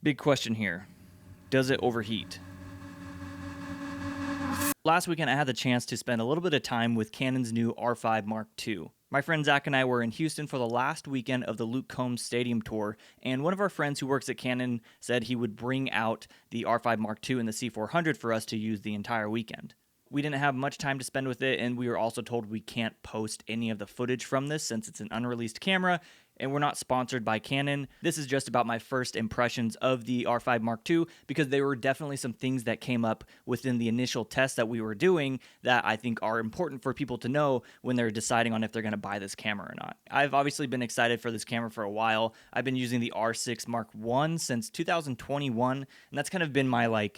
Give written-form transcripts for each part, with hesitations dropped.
Big question here. Does it overheat? Last weekend, I had the chance to spend a little bit of time with Canon's new R5 Mark II. My friend Zach and I were in Houston for the last weekend of the Luke Combs Stadium Tour, and one of our friends who works at Canon said he would bring out the R5 Mark II and the C400 for us to use the entire weekend. We didn't have much time to spend with it, and we were also told we can't post any of the footage from this since it's an unreleased camera, and we're not sponsored by Canon. This is just about my first impressions of the R5 Mark II because there were definitely some things that came up within the initial test that we were doing that I think are important for people to know when they're deciding on if they're going to buy this camera or not. I've obviously been excited for this camera for a while. I've been using the R6 Mark I since 2021, and that's kind of been my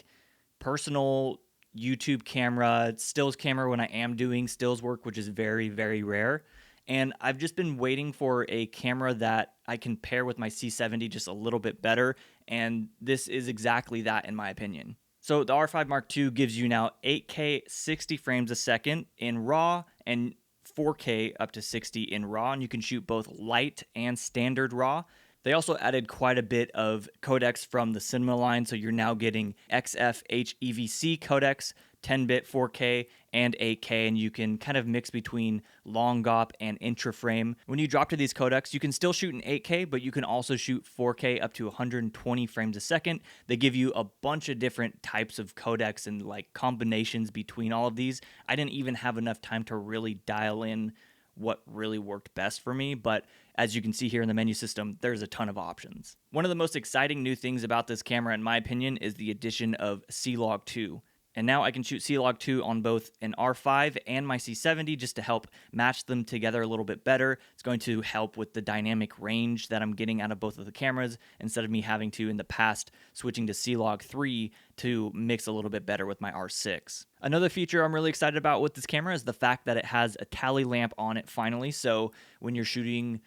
personal YouTube camera, stills camera when I am doing stills work, which is very, very rare. And I've just been waiting for a camera that I can pair with my C70 just a little bit better, and this is exactly that in my opinion. So the R5 Mark II gives you now 8K 60 frames a second in RAW and 4K up to 60 in RAW, and you can shoot both light and standard RAW. They also added quite a bit of codecs from the cinema line, so you're now getting XFHEVC codecs, 10-bit 4K, and 8K, and you can kind of mix between long GOP and intra-frame. When you drop to these codecs, you can still shoot in 8K, but you can also shoot 4K up to 120 frames a second. They give you a bunch of different types of codecs and combinations between all of these. I didn't even have enough time to really dial in what really worked best for me, but as you can see here in the menu system, there's a ton of options. One of the most exciting new things about this camera, in my opinion, is the addition of C-Log 2. And now I can shoot C-Log 2 on both an R5 and my C70 just to help match them together a little bit better. It's going to help with the dynamic range that I'm getting out of both of the cameras instead of me having to, in the past, switching to C-Log 3 to mix a little bit better with my R6. Another feature I'm really excited about with this camera is the fact that it has a tally lamp on it finally. So when you're shooting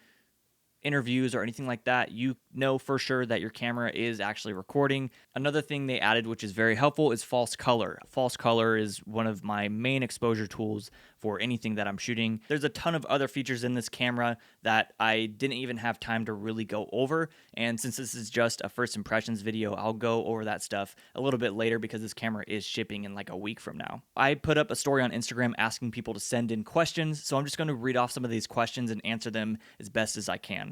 interviews or anything like that, you know for sure that your camera is actually recording. Another thing they added, which is very helpful, is false color. False color is one of my main exposure tools for anything that I'm shooting. There's a ton of other features in this camera that I didn't even have time to really go over, and since this is just a first impressions video, I'll go over that stuff a little bit later because this camera is shipping in a week from now. I put up a story on Instagram asking people to send in questions, so I'm just going to read off some of these questions and answer them as best as I can.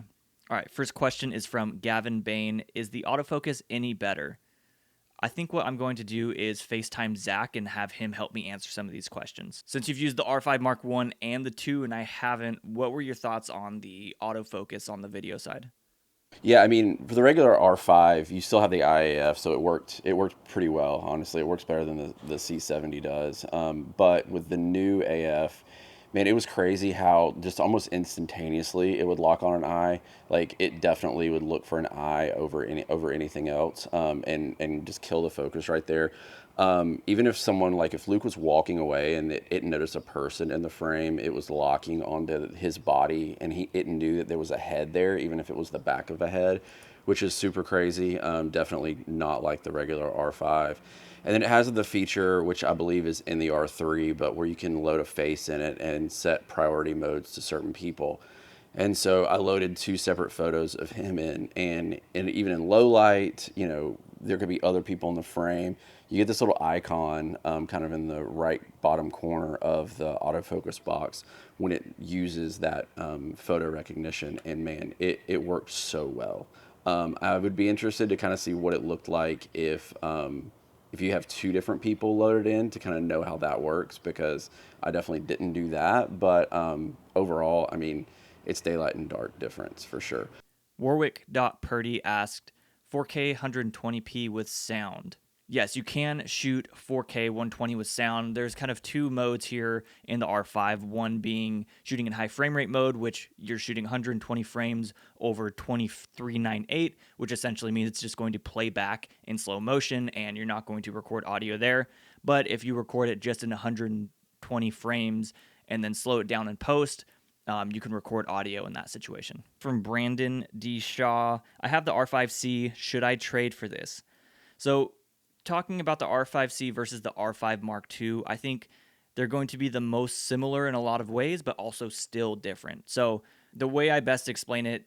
All right, first question is from Gavin Bain. Is the autofocus any better? I think what I'm going to do is FaceTime Zach and have him help me answer some of these questions. Since you've used the R5 Mark I and the II and I haven't, what were your thoughts on the autofocus on the video side? Yeah, I mean, for the regular R5, you still have the IAF, so it worked pretty well, honestly. It works better than the C70 does. But with the new AF, man, it was crazy how just almost instantaneously it would lock on an eye. Like it definitely would look for an eye over anything else, and just kill the focus right there. Even if someone if Luke was walking away and it noticed a person in the frame, it was locking onto his body, and it knew that there was a head there, even if it was the back of a head, which is super crazy. Definitely not like the regular R5. And then it has the feature, which I believe is in the R3, but where you can load a face in it and set priority modes to certain people. And so I loaded 2 separate photos of him in, and even in low light, there could be other people in the frame. You get this little icon kind of in the right bottom corner of the autofocus box when it uses that photo recognition, and man, it worked so well. I would be interested to kind of see what it looked like if you have 2 different people loaded in to kind of know how that works, because I definitely didn't do that. But overall, I mean, it's daylight and dark difference for sure. Warwick.Purdy asked, 4K 120p with sound. Yes, you can shoot 4K 120 with sound. There's kind of 2 modes here in the R5. One being shooting in high frame rate mode, which you're shooting 120 frames over 2398, which essentially means it's just going to play back in slow motion and you're not going to record audio there. But if you record it just in 120 frames and then slow it down in post, you can record audio in that situation. From Brandon D. Shaw, I have the R5C. Should I trade for this? So talking about the R5C versus the R5 Mark II, I think they're going to be the most similar in a lot of ways, but also still different. So the way I best explain it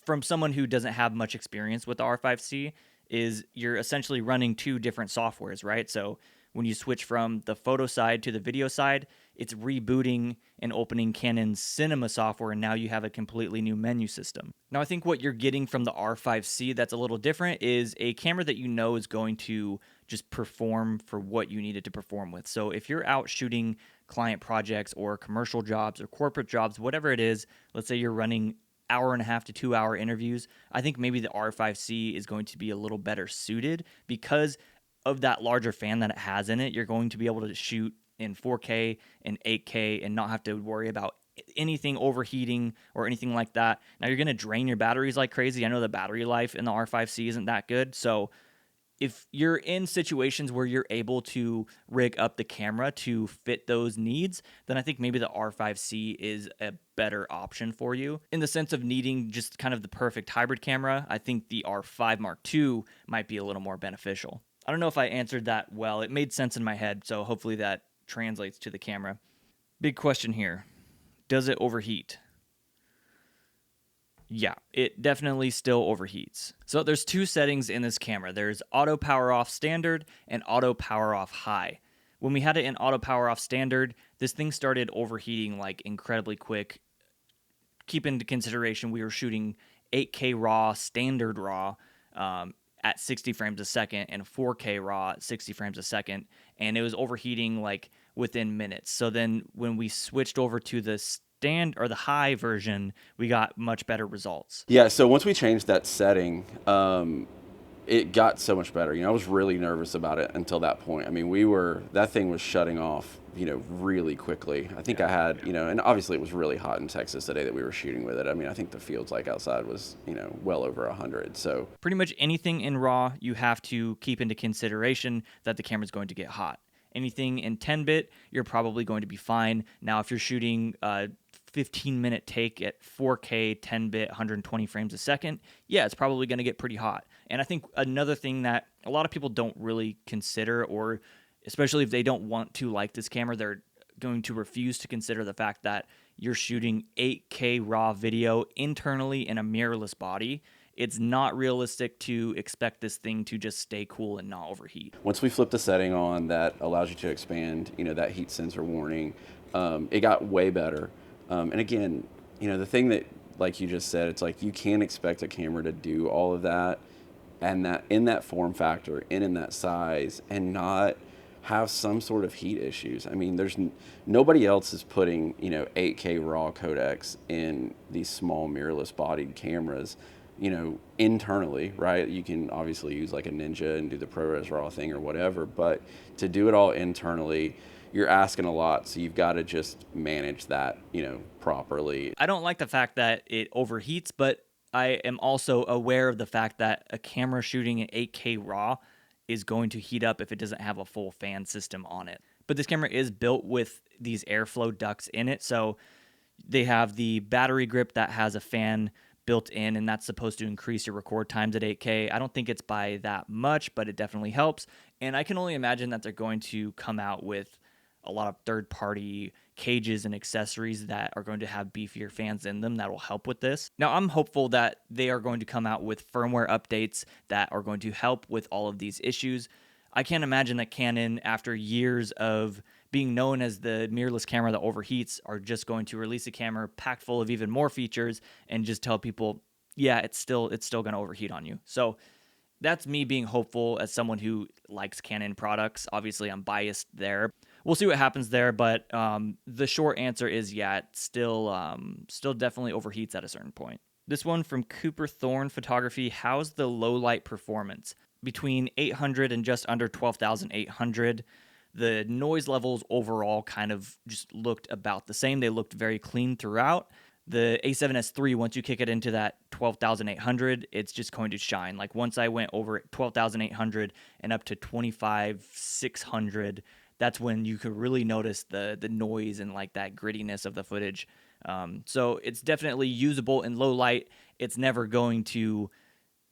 from someone who doesn't have much experience with the R5C is you're essentially running two different softwares, right? So when you switch from the photo side to the video side, it's rebooting and opening Canon's cinema software, and now you have a completely new menu system. Now, I think what you're getting from the R5C that's a little different is a camera that you know is going to just perform for what you need it to perform with. So if you're out shooting client projects or commercial jobs or corporate jobs, whatever it is, let's say you're running hour and a half to 2 hour interviews, I think maybe the R5C is going to be a little better suited because of that larger fan that it has in it. You're going to be able to shoot in 4K and 8K and not have to worry about anything overheating or anything like that. Now you're going to drain your batteries like crazy. I know the battery life in the R5C isn't that good. So if you're in situations where you're able to rig up the camera to fit those needs, then I think maybe the R5C is a better option for you. In the sense of needing just kind of the perfect hybrid camera, I think the R5 Mark II might be a little more beneficial. I don't know if I answered that well. It made sense in my head, so hopefully that translates to the camera. Big question here. Does it overheat? Yeah, it definitely still overheats. So there's two settings in this camera. There's auto power off standard and auto power off high. When we had it in auto power off standard, this thing started overheating like incredibly quick. Keep into consideration we were shooting 8K raw, standard raw, at 60 frames a second and 4K raw at 60 frames a second, and it was overheating like within minutes. So then when we switched over to the the high version, we got much better results. Yeah, so once we changed that setting, it got so much better. I was really nervous about it until that point. I mean, that thing was shutting off, really quickly. I think I had, and obviously it was really hot in Texas the day that we were shooting with it. I mean, I think the fields like outside was, well over 100. So pretty much anything in RAW, you have to keep into consideration that the camera's going to get hot. Anything in 10-bit, you're probably going to be fine. Now, if you're shooting 15-minute take at 4K 10-bit 120 frames a second, yeah, it's probably going to get pretty hot. And I think another thing that a lot of people don't really consider, or especially if they don't want to like this camera, they're going to refuse to consider the fact that you're shooting 8K raw video internally in a mirrorless body. It's not realistic to expect this thing to just stay cool and not overheat. Once we flipped the setting on that allows you to expand, that heat sensor warning, it got way better. And again, the thing that, like you just said, it's like you can't expect a camera to do all of that and that in that form factor and in that size and not have some sort of heat issues. I mean, nobody else is putting, 8K raw codecs in these small mirrorless bodied cameras, internally, right? You can obviously use like a Ninja and do the ProRes RAW thing or whatever, but to do it all internally, you're asking a lot, so you've got to just manage that, properly. I don't like the fact that it overheats, but I am also aware of the fact that a camera shooting at 8K RAW is going to heat up if it doesn't have a full fan system on it. But this camera is built with these airflow ducts in it, so they have the battery grip that has a fan built in, and that's supposed to increase your record times at 8K. I don't think it's by that much, but it definitely helps. And I can only imagine that they're going to come out with a lot of third-party cages and accessories that are going to have beefier fans in them that will help with this. Now, I'm hopeful that they are going to come out with firmware updates that are going to help with all of these issues. I can't imagine that Canon, after years of being known as the mirrorless camera that overheats, are just going to release a camera packed full of even more features and just tell people, yeah, it's still going to overheat on you. So that's me being hopeful as someone who likes Canon products. Obviously, I'm biased there. We'll see what happens there, but the short answer is, yeah, it still definitely overheats at a certain point. This one from Cooper Thorne Photography: how's the low light performance? Between 800 and just under 12,800, the noise levels overall kind of just looked about the same. They looked very clean throughout. The A7S III, once you kick it into that 12,800, it's just going to shine. Like once I went over 12,800 and up to 25,600, that's when you could really notice the noise and like that grittiness of the footage. So it's definitely usable in low light. It's never going to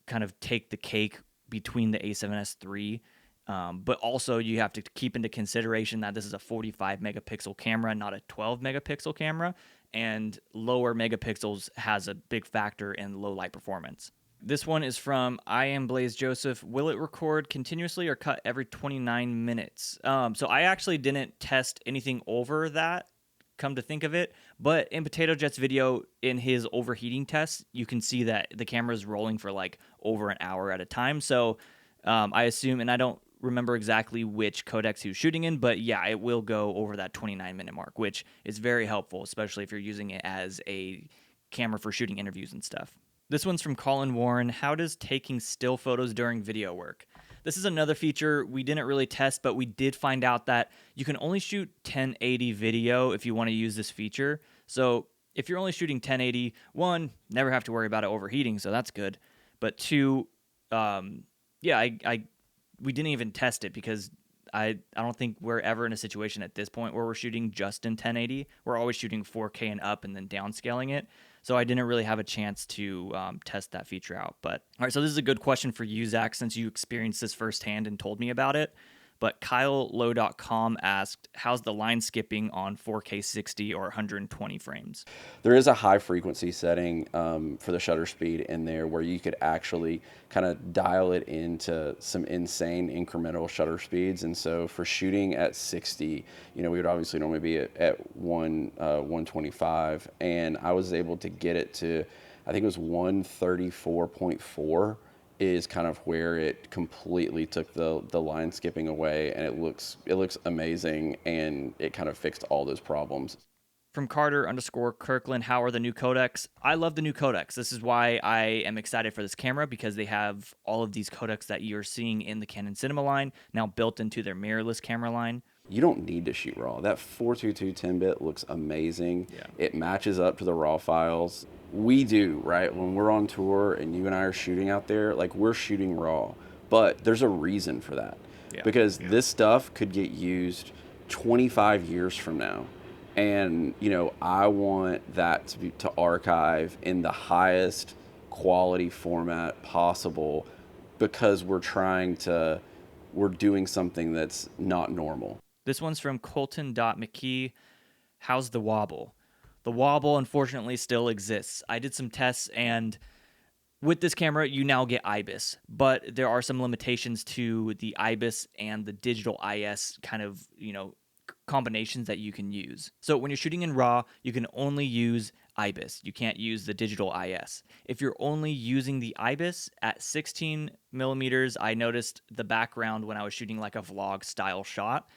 kind of take the cake between the A7S III. But also you have to keep into consideration that this is a 45 megapixel camera, not a 12 megapixel camera, and lower megapixels has a big factor in low light performance. This one is from I am Blaze Joseph. Will it record continuously or cut every 29 minutes? So I actually didn't test anything over that, come to think of it. But in Potato Jet's video, in his overheating test, you can see that the camera is rolling for like over an hour at a time. So I assume, and I don't remember exactly which codecs he was shooting in, but yeah, it will go over that 29-minute mark, which is very helpful, especially if you're using it as a camera for shooting interviews and stuff. This one's from Colin Warren. How does taking still photos during video work? This is another feature we didn't really test, but we did find out that you can only shoot 1080 video if you want to use this feature. So if you're only shooting 1080, one, never have to worry about it overheating, so that's good. But two, yeah, we didn't even test it because I don't think we're ever in a situation at this point where we're shooting just in 1080. We're always shooting 4K and up and then downscaling it. So I didn't really have a chance to test that feature out. But all right, so this is a good question for you, Zach, since you experienced this firsthand and told me about it. But KyleLow.com asked, how's the line skipping on 4K 60 or 120 frames? There is a high frequency setting for the shutter speed in there where you could actually kind of dial it into some insane incremental shutter speeds. And so for shooting at 60, we would obviously normally be at 125, and I was able to get it to, I think it was 134.4 is kind of where it completely took the line skipping away, and it looks amazing, and it kind of fixed all those problems. From Carter_Kirkland, how are the new codecs? I love the new codecs. This is why I am excited for this camera, because they have all of these codecs that you're seeing in the Canon Cinema line now built into their mirrorless camera line. You don't need to shoot RAW. That 422 10-bit looks amazing. Yeah. It matches up to the RAW files. We do, right? When we're on tour and you and I are shooting out there, like, we're shooting RAW. But there's a reason for that. Yeah. Because this stuff could get used 25 years from now. And, I want that to archive in the highest quality format possible, because we're doing something that's not normal. This one's from Colton.McKee. How's the wobble? The wobble, unfortunately, still exists. I did some tests, and with this camera, you now get IBIS, but there are some limitations to the IBIS and the digital IS kind of, combinations that you can use. So when you're shooting in RAW, you can only use IBIS. You can't use the digital IS. If you're only using the IBIS at 16 millimeters, I noticed the background when I was shooting like a vlog style shot,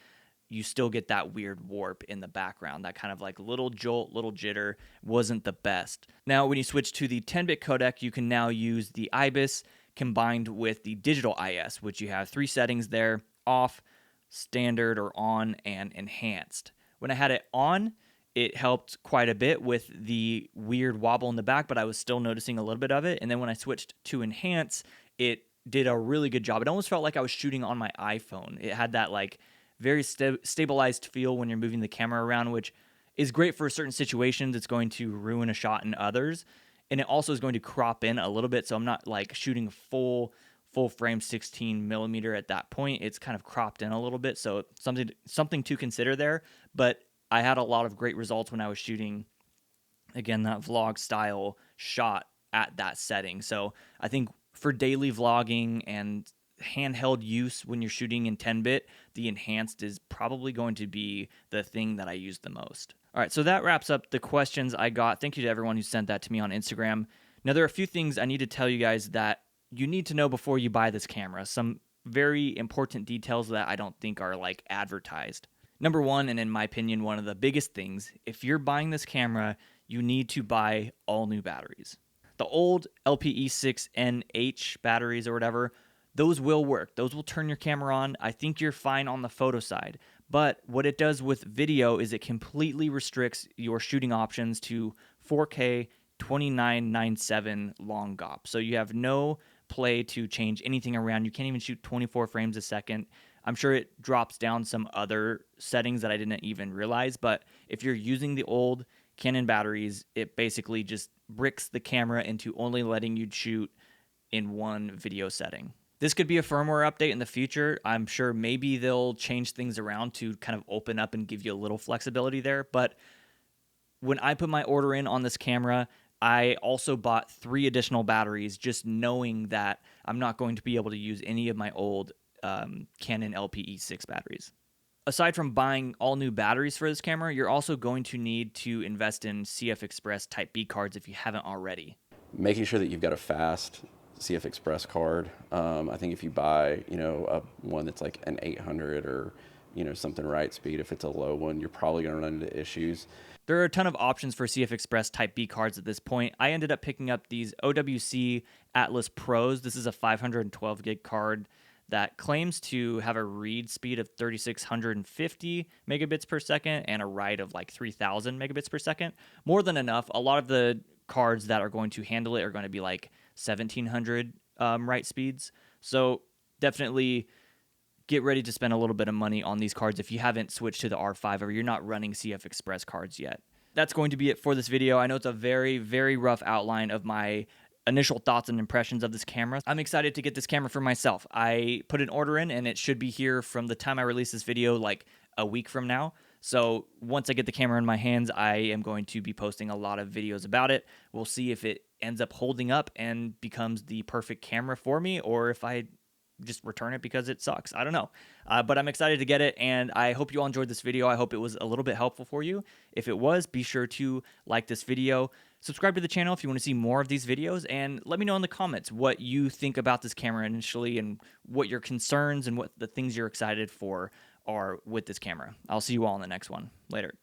you still get that weird warp in the background. That kind of like little jolt, little jitter wasn't the best. Now, when you switch to the 10-bit codec, you can now use the IBIS combined with the digital IS, which you have 3 settings there: off, standard or on, and enhanced. When I had it on, it helped quite a bit with the weird wobble in the back, but I was still noticing a little bit of it. And then when I switched to enhance, it did a really good job. It almost felt like I was shooting on my iPhone. It had that like very stabilized feel when you're moving the camera around, which is great for certain situations. It's going to ruin a shot in others. And it also is going to crop in a little bit, so I'm not like shooting full frame 16 millimeter at that point. It's kind of cropped in a little bit, so something to consider there. But I had a lot of great results when I was shooting, again, that vlog style shot at that setting. So I think for daily vlogging and handheld use when you're shooting in 10-bit, the enhanced is probably going to be the thing that I use the most. All right, so that wraps up the questions I got. Thank you to everyone who sent that to me on Instagram. Now, there are a few things I need to tell you guys that you need to know before you buy this camera. Some very important details that I don't think are like advertised. Number one, and in my opinion, one of the biggest things, if you're buying this camera, you need to buy all new batteries. The old LPE6NH batteries or whatever, those will work. Those will turn your camera on. I think you're fine on the photo side. But what it does with video is it completely restricts your shooting options to 4K 2997 long GOP. So you have no play to change anything around. You can't even shoot 24 frames a second. I'm sure it drops down some other settings that I didn't even realize, but if you're using the old Canon batteries, it basically just bricks the camera into only letting you shoot in one video setting. This could be a firmware update in the future. I'm sure maybe they'll change things around to kind of open up and give you a little flexibility there, but when I put my order in on this camera, I also bought 3 additional batteries, just knowing that I'm not going to be able to use any of my old Canon LPE6 batteries. Aside from buying all new batteries for this camera, you're also going to need to invest in CF Express Type B cards if you haven't already. Making sure that you've got a fast CF Express card. I think if you buy, one that's like an 800 or, something right speed, if it's a low one, you're probably going to run into issues. There are a ton of options for CF Express Type B cards at this point. I ended up picking up these OWC Atlas Pros. This is a 512 gig card that claims to have a read speed of 3650 megabits per second and a write of like 3000 megabits per second. More than enough. A lot of the cards that are going to handle it are going to be like 1700 write speeds. So definitely get ready to spend a little bit of money on these cards if you haven't switched to the R5 or you're not running CF Express cards yet. That's going to be it for this video. I know it's a very, very rough outline of my initial thoughts and impressions of this camera. I'm excited to get this camera for myself. I put an order in and it should be here from the time I release this video, like a week from now. So once I get the camera in my hands, I am going to be posting a lot of videos about it. We'll see if it ends up holding up and becomes the perfect camera for me, or if I just return it because it sucks. I don't know. But I'm excited to get it, and I hope you all enjoyed this video. I hope it was a little bit helpful for you. If it was, be sure to like this video. Subscribe to the channel if you want to see more of these videos, and let me know in the comments what you think about this camera initially and what your concerns and what the things you're excited for are with this camera. I'll see you all in the next one. Later.